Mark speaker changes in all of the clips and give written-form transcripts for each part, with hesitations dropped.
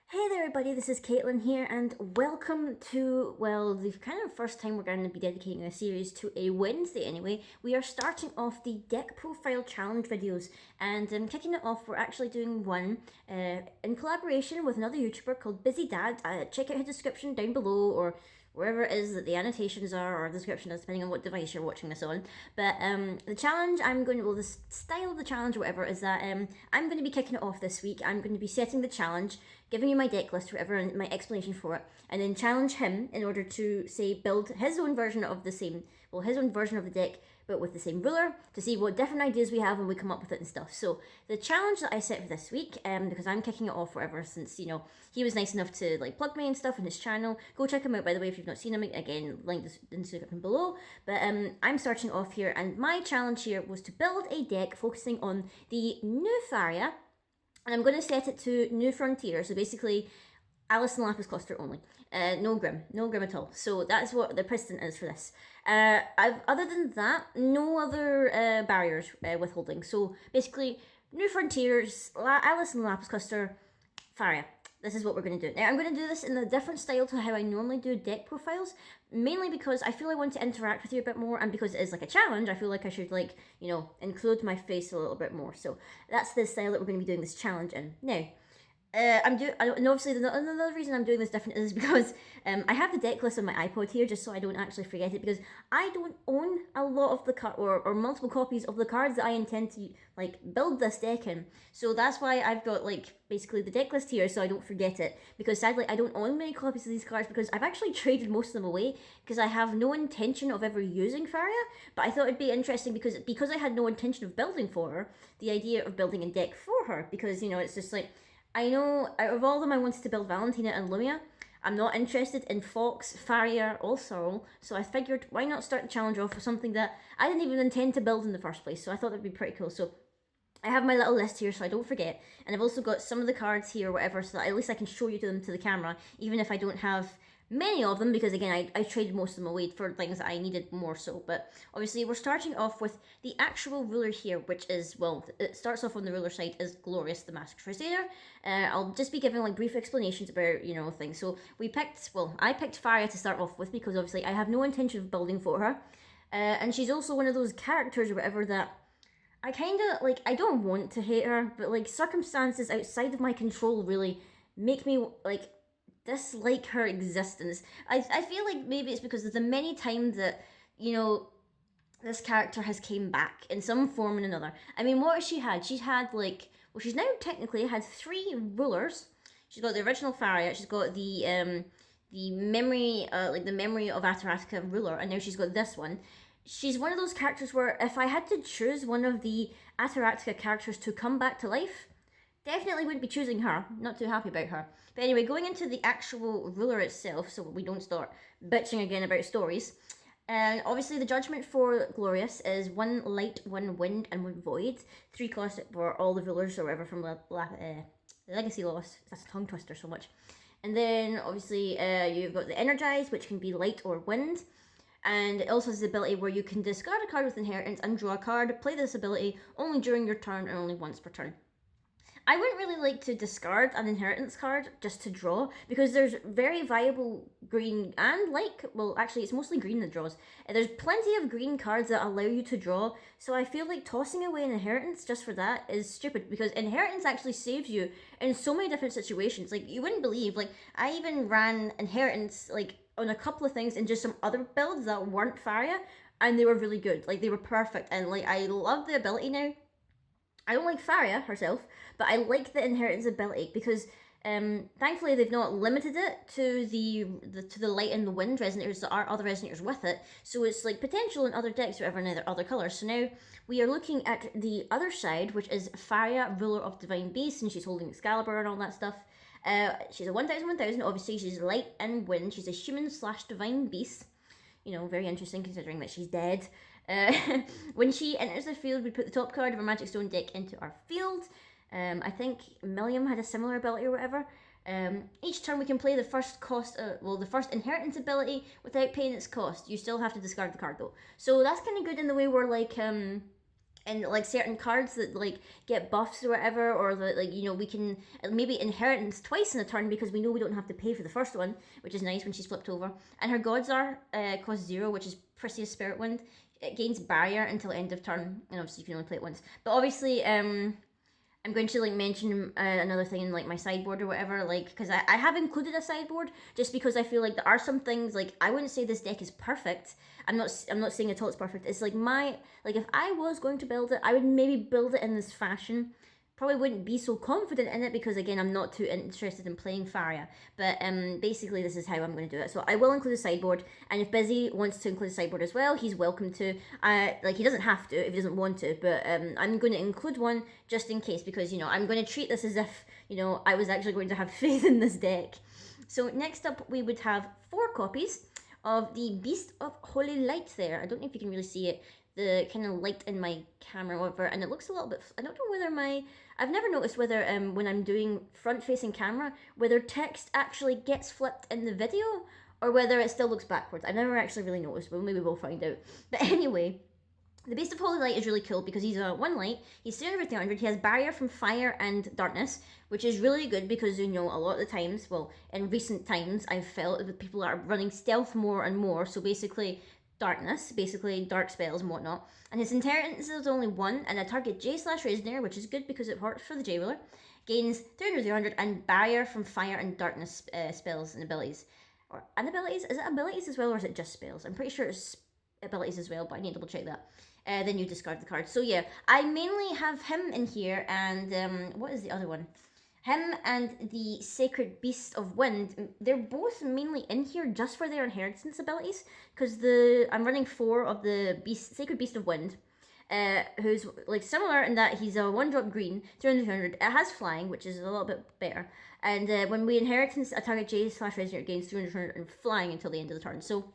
Speaker 1: Hey there everybody, this is Caitlin here and welcome to, well, the kind of first time we're going to be dedicating a series to a Wednesday anyway. We are starting off the deck profile challenge videos and kicking it off, we're actually doing one in collaboration with another YouTuber called BizzyDad. Check out his description down below or wherever it is that the annotations are or the description is, depending on what device you're watching this on. But the challenge the style of the challenge or whatever is that I'm going to be kicking it off this week. I'm going to be setting the challenge, giving you my deck list, whatever, and my explanation for it, and then challenge him in order to, say, build his own version of his own version of the deck, but with the same ruler, to see what different ideas we have when we come up with it and stuff. So the challenge that I set for this week, because I'm kicking it off forever since, you know, he was nice enough to like plug me and stuff in his channel. Go check him out, by the way, if you've not seen him. Again, link in the description below. But I'm starting off here, and my challenge here was to build a deck focusing on the new Faria, and I'm going to set it to New Frontier, so basically Alice and Lapis Cluster only. No Grim at all. So that's what the precedent is for this. Other than that, no other barriers withholding. So basically, New Frontiers, Alice and Lapis Cluster, Faria. This is what we're going to do. Now, I'm going to do this in a different style to how I normally do deck profiles, mainly because I feel I want to interact with you a bit more, and because it is like a challenge, I feel like I should, like, you know, include my face a little bit more. So that's the style that we're going to be doing this challenge in. Now, and obviously another reason I'm doing this different is because I have the deck list on my iPod here just so I don't actually forget it, because I don't own a lot of the or multiple copies of the cards that I intend to like build this deck in. So that's why I've got like basically the deck list here so I don't forget it, because sadly I don't own many copies of these cards because I've actually traded most of them away because I have no intention of ever using Faria. But I thought it'd be interesting because I had no intention of building for her, the idea of building a deck for her, because, you know, it's just like, I know out of all of them I wanted to build Valentina and Lumia. I'm not interested in Fox, Faria, or Sorrel, so I figured why not start the challenge off with something that I didn't even intend to build in the first place, so I thought that'd be pretty cool. So I have my little list here so I don't forget, and I've also got some of the cards here or whatever so that at least I can show you them to the camera, even if I don't have many of them, because again I traded most of them away for things that I needed more so. But obviously we're starting off with the actual ruler here, which is, well, it starts off on the ruler side is Glorius, the Masked Crusader. I'll just be giving like brief explanations about, you know, things. So I picked Faria to start off with because obviously I have no intention of building for her, and she's also one of those characters or whatever that I kind of like. I don't want to hate her, but like circumstances outside of my control really make me like dislike her existence. I feel like maybe it's because of the many times that, you know, this character has came back in some form or another. I mean, what has she had? She's had like, well, she's now technically had 3 rulers. She's got the original Faria, she's got the memory, like the Memory of Ataratica ruler, and now she's got this one. She's one of those characters where if I had to choose one of the Ataratica characters to come back to life, definitely wouldn't be choosing her. Not too happy about her. But anyway, going into the actual ruler itself, so we don't start bitching again about stories. And obviously the judgment for Glorious is 1 light, 1 wind, and 1 void. 3 cost for all the rulers or whatever from the Legacy Lost. That's a tongue twister so much. And then obviously you've got the Energize, which can be light or wind. And it also has the ability where you can discard a card with Inheritance and draw a card. Play this ability only during your turn and only once per turn. I wouldn't really like to discard an Inheritance card just to draw, because there's very viable green and well, actually it's mostly green that draws. There's plenty of green cards that allow you to draw, so I feel like tossing away an Inheritance just for that is stupid, because Inheritance actually saves you in so many different situations. Like, you wouldn't believe, like, I even ran Inheritance, like, on a couple of things in just some other builds that weren't Faria, and they were really good. Like, they were perfect, and, like, I love the ability now. I don't like Faria herself, but I like the Inheritance ability because thankfully they've not limited it to the light and the wind resonators. There are other resonators with it, so it's like potential in other decks or in other colours. So now we are looking at the other side, which is Faria, ruler of Divine Beasts, and she's holding Excalibur and all that stuff. She's a 1000/1000. Obviously she's light and wind. She's a human/divine beast. You know, very interesting considering that she's dead. When she enters the field, we put the top card of a Magic Stone deck into our field. I think Milliam had a similar ability or whatever. Each turn we can play the first the first Inheritance ability without paying its cost. You still have to discard the card though. So that's kind of good in the way where, like, and like certain cards that like get buffs or whatever, or that like, you know, we can maybe inheritance twice in a turn because we know we don't have to pay for the first one, which is nice when she's flipped over. And her gods are cost 0, which is Pricia's Spirit Wind. It gains barrier until end of turn, and obviously you can only play it once. But obviously, I'm going to like mention another thing in like my sideboard or whatever, like, because I have included a sideboard just because I feel like there are some things, like, I wouldn't say this deck is perfect. I'm not saying at all it's perfect. It's like if I was going to build it, I would maybe build it in this fashion. Probably wouldn't be so confident in it because, again, I'm not too interested in playing Faria. But basically, this is how I'm going to do it. So I will include a sideboard, and if Bizzy wants to include a sideboard as well, he's welcome to. Like, he doesn't have to if he doesn't want to, but I'm going to include one just in case because, you know, I'm going to treat this as if, you know, I was actually going to have faith in this deck. So next up, we would have 4 copies of the Beast of Holy Light there. I don't know if you can really see it, the kind of light in my camera or whatever, and it looks a little bit, I don't know whether I've never noticed whether when I'm doing front-facing camera, whether text actually gets flipped in the video, or whether it still looks backwards. I've never actually really noticed, but maybe we'll find out. But anyway, the Beast of Holy Light is really cool because he's a 1 light, he's 300, he has barrier from fire and darkness, which is really good because, you know, a lot of the times, well, in recent times, I've felt that people are running stealth more and more, so basically darkness, basically dark spells and whatnot. And his inheritance is only 1, and a target J/Resonator, which is good because it works for the J-Wheeler, gains 300, and barrier from fire and darkness spells and abilities. Or abilities? Is it abilities as well, or is it just spells? I'm pretty sure it's abilities as well, but I need to double check that. Then you discard the card. So yeah, I mainly have him in here, and what is the other one? Him and the Sacred Beast of Wind, they're both mainly in here just for their inheritance abilities, because I'm running 4 of the Sacred Beast of Wind, who's like similar in that he's a 1-drop green, 300. It has flying, which is a little bit better, and when we inheritance, a target J/Resonator gains 300 and flying until the end of the turn. So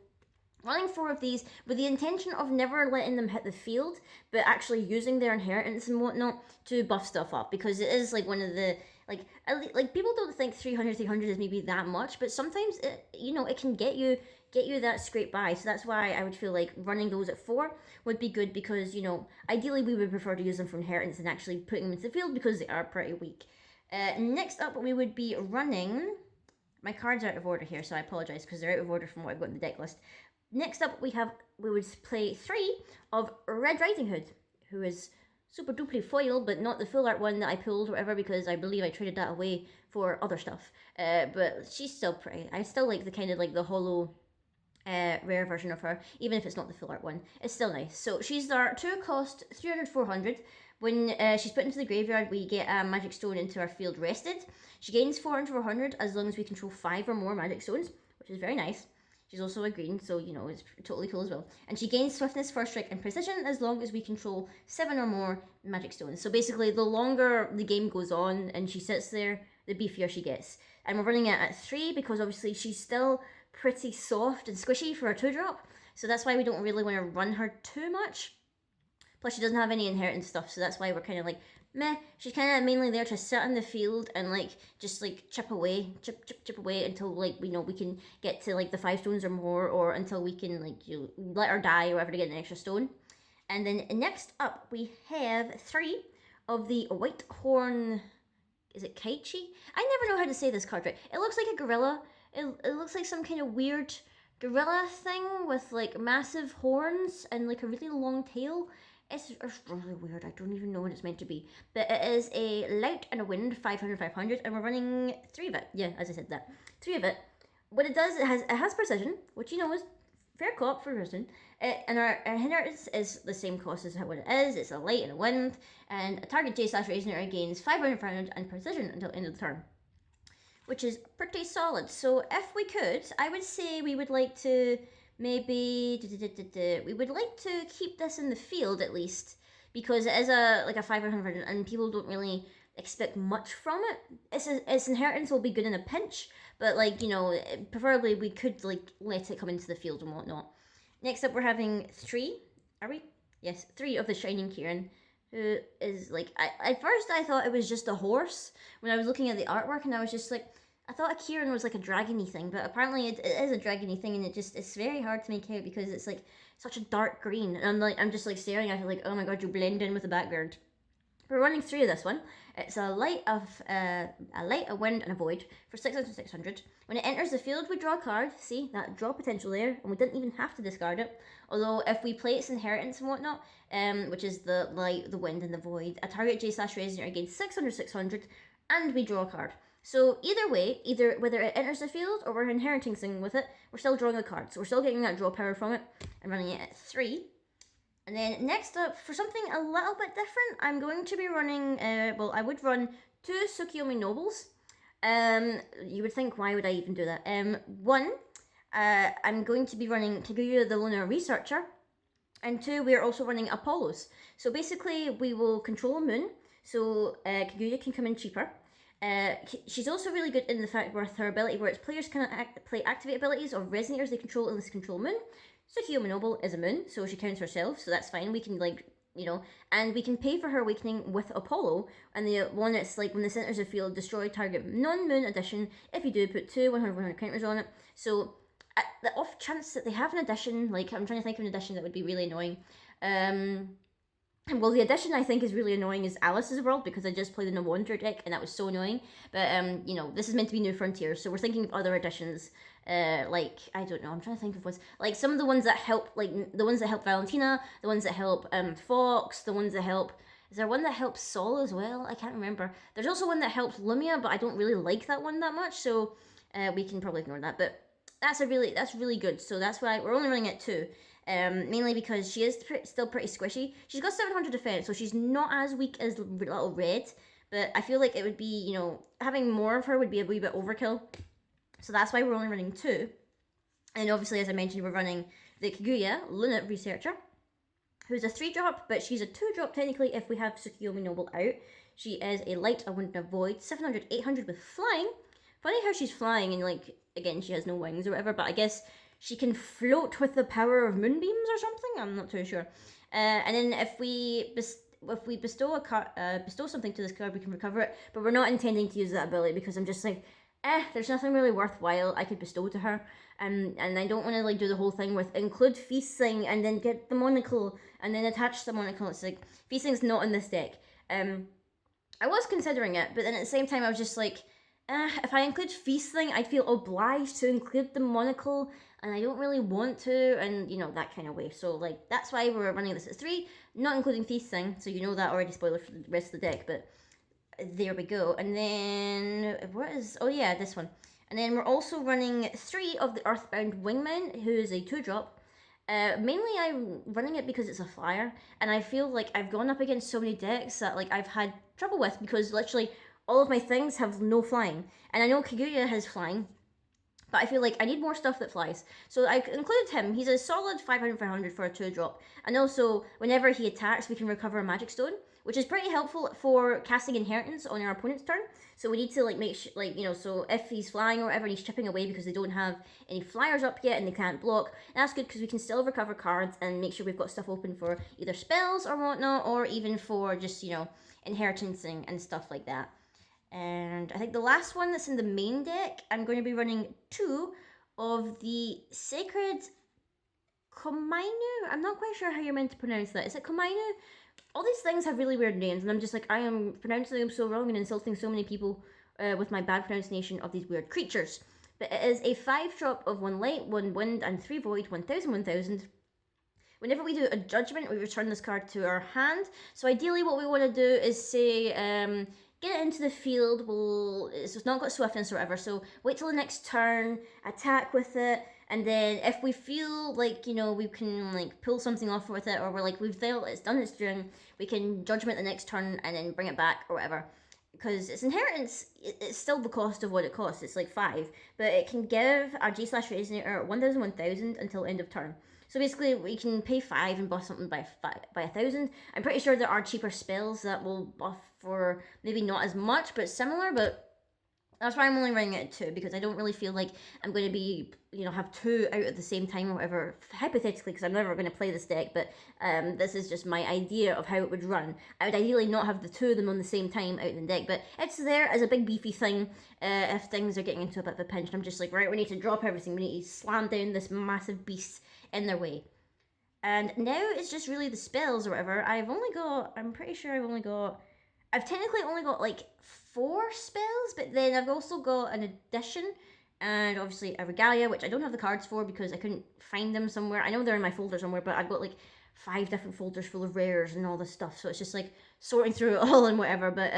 Speaker 1: running 4 of these with the intention of never letting them hit the field, but actually using their inheritance and whatnot to buff stuff up, because it is like one of the like people don't think 300 is maybe that much, but sometimes it, you know, it can get you that scrape by. So that's why I would feel like running those at 4 would be good, because, you know, ideally we would prefer to use them for inheritance than actually putting them into the field because they are pretty weak. Next up, we would be running, my cards are out of order here, so I apologize because they're out of order from what I've got in the deck list. Next up, we would play 3 of Red Riding Hood, who is super duper foil, but not the full art one that I pulled or whatever, because I believe I traded that away for other stuff. But she's still pretty. I still like the kind of like the hollow rare version of her, even if it's not the full art one. It's still nice. So she's our 2 cost, 300. When she's put into the graveyard, we get a magic stone into our field rested. She gains 400 as long as we control 5 or more magic stones, which is very nice. She's also a green, so, you know, it's totally cool as well. And she gains swiftness, first strike, and precision as long as we control 7 or more magic stones. So basically, the longer the game goes on and she sits there, the beefier she gets. And we're running it at 3 because obviously she's still pretty soft and squishy for a 2-drop. So that's why we don't really want to run her too much. Plus, she doesn't have any inheritance stuff, so that's why we're kind of like, meh. She's kind of mainly there to sit in the field and like just like chip away until like we know we can get to like the 5 stones or more, or until we can like let her die or whatever to get an extra stone. And then next up we have 3 of the White Horn. Is it Kaichi? I never know how to say this card right. It looks like a gorilla. It looks like some kind of weird gorilla thing with like massive horns and like a really long tail. It's really weird. I don't even know what it's meant to be. But it is a light and a wind, 500, and we're running 3 of it. Yeah, as I said that. 3 of it. What it does, it has precision, which, you know, is fair cop for precision. And our inheritance is the same cost as what it is. It's a light and a wind. And a target J/Resonator gains 500 and precision until end of the turn, which is pretty solid. So if we could, I would say we would like to maybe we would like to keep this in the field at least, because it is a 500 and people don't really expect much from it. Its inheritance will be good in a pinch, but like, you know, preferably we could like let it come into the field and whatnot. Next up, we're having 3. Are we? Yes, 3 of the Shining Kirin, who is like, at first I thought it was just a horse when I was looking at the artwork, and I was just like, I thought a Kirin was like a dragony thing, but apparently it is a dragony thing, and it's very hard to make out because it's like such a dark green, and I'm just like staring at it like, oh my god, you blend in with the background. We're running 3 of this one. It's a light, a wind, and a void for 6,600. When it enters the field, we draw a card. See that draw potential there, and we didn't even have to discard it. Although if we play its inheritance and whatnot, which is the light, the wind, and the void, a target J/Resonator gains 600, and we draw a card. So either way, whether it enters the field or we're inheriting something with it, we're still drawing a card. So we're still getting that draw power from it, and running it at 3. And then next up, for something a little bit different, I'm going to be running, well, I would run 2 Tsukuyomi Nobles. You would think, why would I even do that? One, I'm going to be running Kaguya the Lunar Researcher. And 2, we are also running Apollos. So basically, we will control a moon, so Kaguya can come in cheaper. She's also really good in the fact with her ability where its players can play activate abilities of resonators they control unless they control moon. Tsukuyomi Noble is a moon, so she counts herself, so that's fine. We can, like, you know, and we can pay for her awakening with Apollo, and the one that's like when this enters the field, destroy target non-moon addition. If you do, put 2 100 counters on it. So at the off chance that they have an addition, like I'm trying to think of an addition that would be really annoying. Well, the addition I think is really annoying is Alice's World, because I just played in a Wanderer deck and that was so annoying. But you know, this is meant to be New Frontiers, so we're thinking of other additions. Like, I don't know, I'm trying to think of what's, like, some of the ones that help, like, the ones that help Valentina, the ones that help, Fox, the ones that help, is there one that helps Sol as well? I can't remember. There's also one that helps Lumia, but I don't really like that one that much, so, we can probably ignore that, but that's really good, so that's why we're only running at 2, mainly because she is still pretty squishy. She's got 700 defense, so she's not as weak as Little Red, but I feel like it would be, you know, having more of her would be a wee bit overkill. So that's why we're only running 2. And obviously, as I mentioned, we're running the Kaguya Lunar Researcher, who's a 3-drop, but she's a 2-drop technically if we have Tsukuyomi Noble out. She is a light, a wind, and a void, 700, 800 with flying. Funny how she's flying and, like, again, she has no wings or whatever, but I guess she can float with the power of moonbeams or something? I'm not too sure. And then if we bestow bestow something to this card, we can recover it, but we're not intending to use that ability because I'm just like, there's nothing really worthwhile I could bestow to her, and I don't want to like do the whole thing with include feasting and then get the monocle and then attach the monocle. It's like, feasting's not in this deck. I was considering it, but then at the same time I was just like, if I include feasting, I'd feel obliged to include the monocle, and I don't really want to, and you know, that kind of way. So like, that's why we're running this at 3, not including feasting, so you know that already, spoiler for the rest of the deck, but there we go. And then, what is, oh yeah, this one. And then we're also running 3 of the Earthbound Wingman, who is a 2-drop. Mainly I'm running it because it's a flyer, and I feel like I've gone up against so many decks that like I've had trouble with, because literally all of my things have no flying. And I know Kaguya has flying, but I feel like I need more stuff that flies. So I included him. He's a solid 500 for a 2-drop. And also, whenever he attacks, we can recover a magic stone, which is pretty helpful for casting inheritance on our opponent's turn. So we need to like make sure, like, you know, so if he's flying or whatever and he's chipping away because they don't have any flyers up yet and they can't block, that's good because we can still recover cards and make sure we've got stuff open for either spells or whatnot, or even for just, you know, inheritance and stuff like that. And I think the last one that's in the main deck, I'm going to be running 2 of the Sacred Komainu. I'm not quite sure how you're meant to pronounce that. Is it Komainu? All these things have really weird names, and I'm just like, I am pronouncing them so wrong and insulting so many people with my bad pronunciation of these weird creatures. But it is a 5-drop of 1 light, 1 wind, and 3 void, 1000, 1000. Whenever we do a judgment, we return this card to our hand. So ideally what we want to do is say, get it into the field, it's not got swiftness or whatever, so wait till the next turn, attack with it, and then if we feel like, you know, we can like pull something off with it, or we're like, we've failed, it's done its doing, we can judgment the next turn and then bring it back or whatever. Because its inheritance, it's still the cost of what it costs, it's like 5, but it can give our G/Resonator 1000, 1000 until end of turn. So basically, we can pay 5 and buff something by 1000. I'm pretty sure there are cheaper spells that will buff for maybe not as much, but similar. But That's why I'm only running it at 2, because I don't really feel like I'm going to be, have 2 out at the same time or whatever, hypothetically, because I'm never going to play this deck, but this is just my idea of how it would run. I would ideally not have the 2 of them on the same time out in the deck, but it's there as a big beefy thing if things are getting into a bit of a pinch. I'm just like, right, we need to drop everything, we need to slam down this massive beast in their way. And now it's just really the spells or whatever. I'm pretty sure I've technically only got like 4 spells, but then I've also got an addition, and obviously a regalia, which I don't have the cards for because I couldn't find them somewhere. I know they're in my folder somewhere, but I've got like 5 different folders full of rares and all this stuff, so it's just like sorting through it all and whatever. But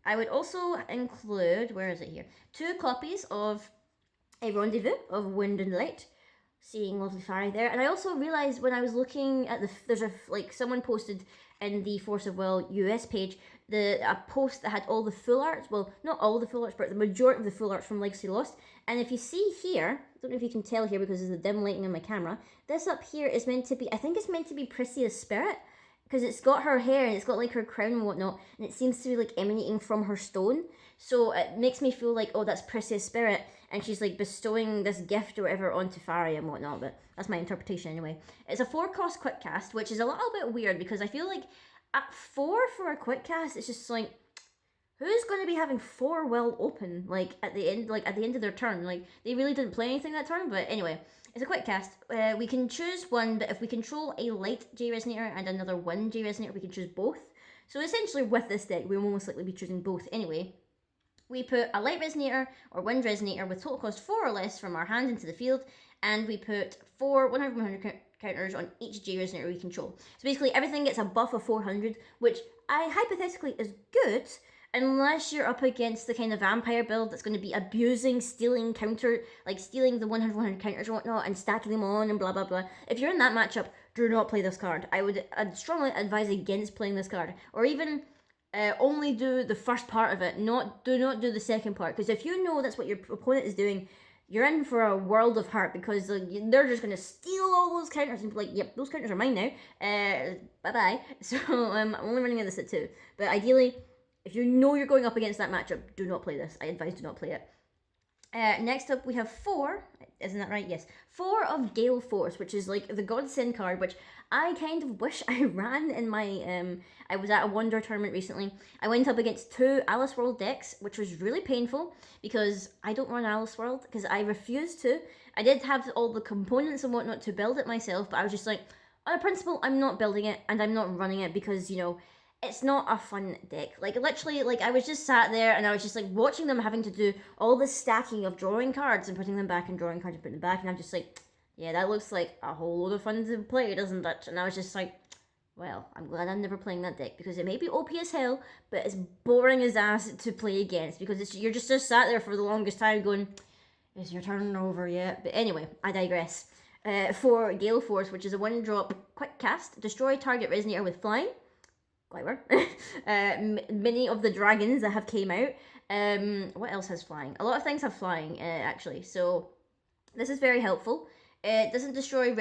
Speaker 1: I would also include, where is it here, 2 copies of a Rendezvous of Wind and Light. Seeing lovely Faria there. And I also realized when I was looking at someone posted in the Force of Will US page a post that had all the full arts, well, not all the full arts, but the majority of the full arts from Legacy Lost. And if you see here, I don't know if you can tell here because of the dim lighting on my camera, this up here is meant to be, I think it's meant to be Pricia's spirit, because it's got her hair and it's got like her crown and whatnot, and it seems to be like emanating from her stone. So it makes me feel like, oh, that's Pricia's spirit, and she's like bestowing this gift or whatever onto Faria and whatnot, but that's my interpretation anyway. It's a 4-cost quick cast, which is a little bit weird because I feel like at 4 for a quick cast, it's just like, who's going to be having 4 well open, like at the end of their turn? Like, they really didn't play anything that turn, but anyway, it's a quick cast. We can choose one, but if we control a light J Resonator and another wind J Resonator, we can choose both. So essentially with this deck, we will most likely be choosing both anyway. We put a light resonator or wind resonator with total cost 4 or less from our hand into the field, and we put 4 100 counters on each J resonator we control. So basically everything gets a buff of 400, which hypothetically is good, unless you're up against the kind of vampire build that's going to be abusing, stealing the 100 counters and whatnot and stacking them on and blah blah blah. If you're in that matchup, do not play this card. I'd strongly advise against playing this card, or even only do the first part of it. Do not do the second part, because if you know that's what your opponent is doing, you're in for a world of hurt, because they're just going to steal all those counters and be like, yep, those counters are mine now. Bye bye. So I'm only running this at 2. But ideally, if you know you're going up against that matchup, do not play this. I advise do not play it. Next up, we have 4, isn't that right? Yes. 4 of Gale Force, which is like the Godsend card, which I kind of wish I ran in my, I was at a Wonder tournament recently. I went up against 2 Alice World decks, which was really painful, because I don't run Alice World, because I refused to. I did have all the components and whatnot to build it myself, but I was just like, on a principle, I'm not building it, and I'm not running it, because, it's not a fun deck. Like, literally, like, I was just sat there and I was just, like, watching them having to do all this stacking of drawing cards and putting them back and drawing cards and putting them back, and I'm just like, yeah, that looks like a whole load of fun to play, doesn't it? And I was just like, well, I'm glad I'm never playing that deck, because it may be OP as hell, but it's boring as ass to play against, because you're just sat there for the longest time going, is your turn over yet? But anyway, I digress. For Gale Force, which is a 1-drop quick cast, destroy target resonator with flying. Clever. Many of the dragons that have came out. What else has flying? A lot of things have flying, actually. So this is very helpful. It doesn't destroy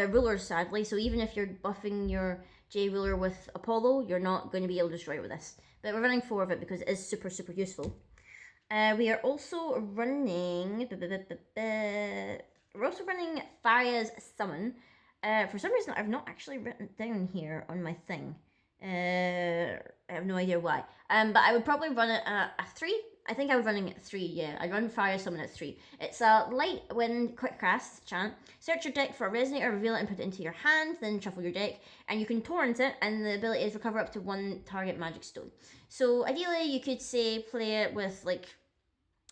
Speaker 1: rulers, sadly. So even if you're buffing your J ruler with Apollo, you're not going to be able to destroy it with this. But we're running 4 of it because it is super, super useful. We are also running... We're also running Faria's Summon. For some reason, I've not actually written it down here on my thing. I have no idea why. But I would probably run it at 3. I think I would run it at 3, yeah. I'd run Fire Summon at 3. It's a light wind quick cast chant. Search your deck for a resonator, reveal it and put it into your hand, then shuffle your deck, and you can torrent it, and the ability is recover up to 1 target magic stone. So ideally you could say play it with like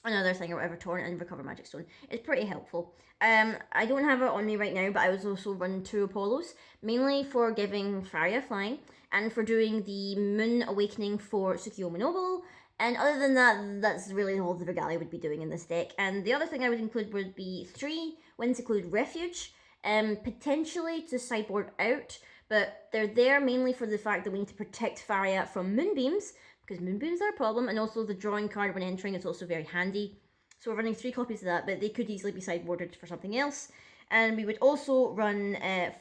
Speaker 1: another thing or whatever, torrent and recover magic stone. It's pretty helpful. I don't have it on me right now, but I was also running 2 Apollos, mainly for giving Faria flying, and for doing the Moon Awakening for Tsukuyomi Noble. And other than that, that's really all the Regalia would be doing in this deck. And the other thing I would include would be 3 Winds Include Refuge, potentially to sideboard out, but they're there mainly for the fact that we need to protect Faria from Moonbeams, because Moonbeams are a problem, and also the drawing card when entering is also very handy. So we're running 3 copies of that, but they could easily be sideboarded for something else. And we would also run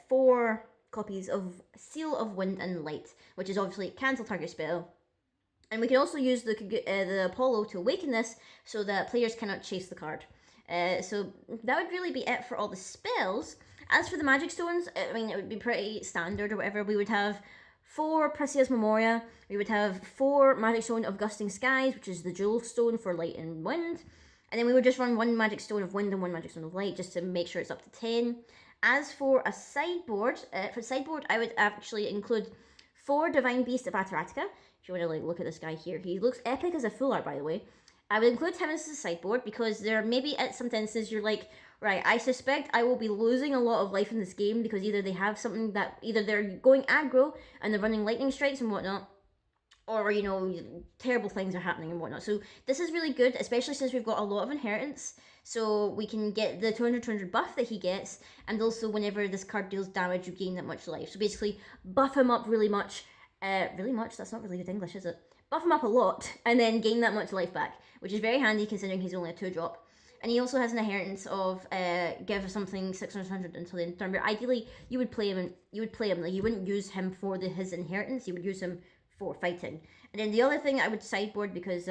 Speaker 1: 4 copies of Seal of Wind and Light, which is obviously cancel target spell, And we can also use the Apollo to awaken this so that players cannot chase the card. So that would really be it for all the spells. As for the magic stones, I mean, it would be pretty standard or whatever. We would have 4 Pricia's Memoria. We would have 4 magic stone of Gusting Skies, which is the jewel stone for light and wind. And then we would just run 1 magic stone of wind and 1 magic stone of light, just to make sure it's up to 10. As for a sideboard, I would actually include 4 Divine Beast of Ataratica. If you want to like look at this guy here, he looks epic as a full art, by the way. I would include him as a sideboard because there maybe at some instances you're like, right, I suspect I will be losing a lot of life in this game because either they have something that, either they're going aggro and they're running lightning strikes and whatnot, or, you know, terrible things are happening and whatnot. So this is really good, especially since we've got a lot of inheritance. So we can get the 200 buff that he gets, and also whenever this card deals damage, you gain that much life. So basically, buff him up really much. Really much? That's not really good English, is it? Buff him up a lot, and then gain that much life back, which is very handy considering he's only a 2-drop. And he also has an inheritance of give something 600 until the end of the turn. But ideally, you would play him. Like you wouldn't use him for his inheritance. You would use him for fighting. And then the other thing I would sideboard, because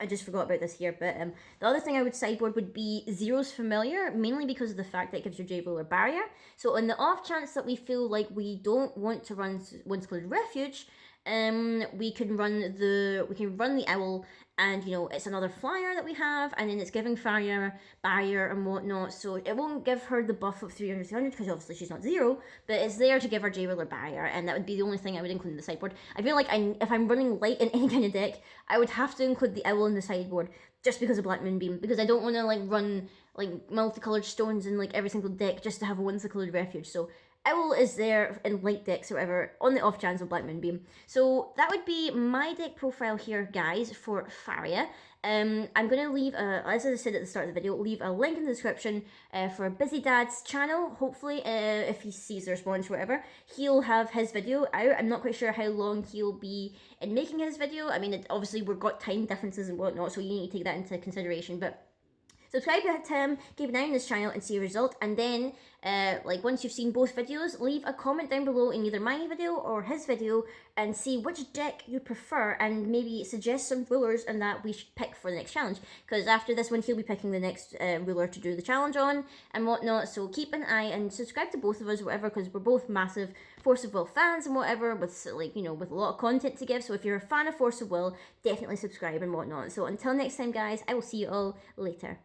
Speaker 1: I just forgot about this here, but the other thing I would sideboard would be Zero's Familiar, mainly because of the fact that it gives your J Ruler barrier. So on the off chance that we feel like we don't want to run Windscled Refuge, we can run the Owl, and you know, it's another flyer that we have, and then it's giving Faria barrier and whatnot, so it won't give her the buff of 300 because obviously she's not 0, but it's there to give her J Ruler barrier, and that would be the only thing I would include in the sideboard. I feel like if I'm running light in any kind of deck, I would have to include the Owl in the sideboard just because of Black Moonbeam, because I don't want to like run like multicolored stones in like every single deck just to have a Windscled Refuge. So Owl is there in light decks or whatever on the off chance of Black Moonbeam. So that would be my deck profile here, guys, for Faria. I'm going to leave, as I said at the start of the video, leave a link in the description for BizzyDad's channel. Hopefully, if he sees the response or whatever, he'll have his video out. I'm not quite sure how long he'll be in making his video. I mean, obviously, we've got time differences and whatnot, so you need to take that into consideration, but subscribe to him, keep an eye on this channel and see a result, and then like once you've seen both videos, leave a comment down below in either my video or his video and see which deck you prefer, and maybe suggest some rulers and that we should pick for the next challenge, because after this one he'll be picking the next ruler to do the challenge on and whatnot. So keep an eye and subscribe to both of us, whatever, because we're both massive Force of Will fans and whatever, with like, you know, with a lot of content to give. So if you're a fan of Force of Will, definitely subscribe and whatnot. So until next time, guys, I will see you all later.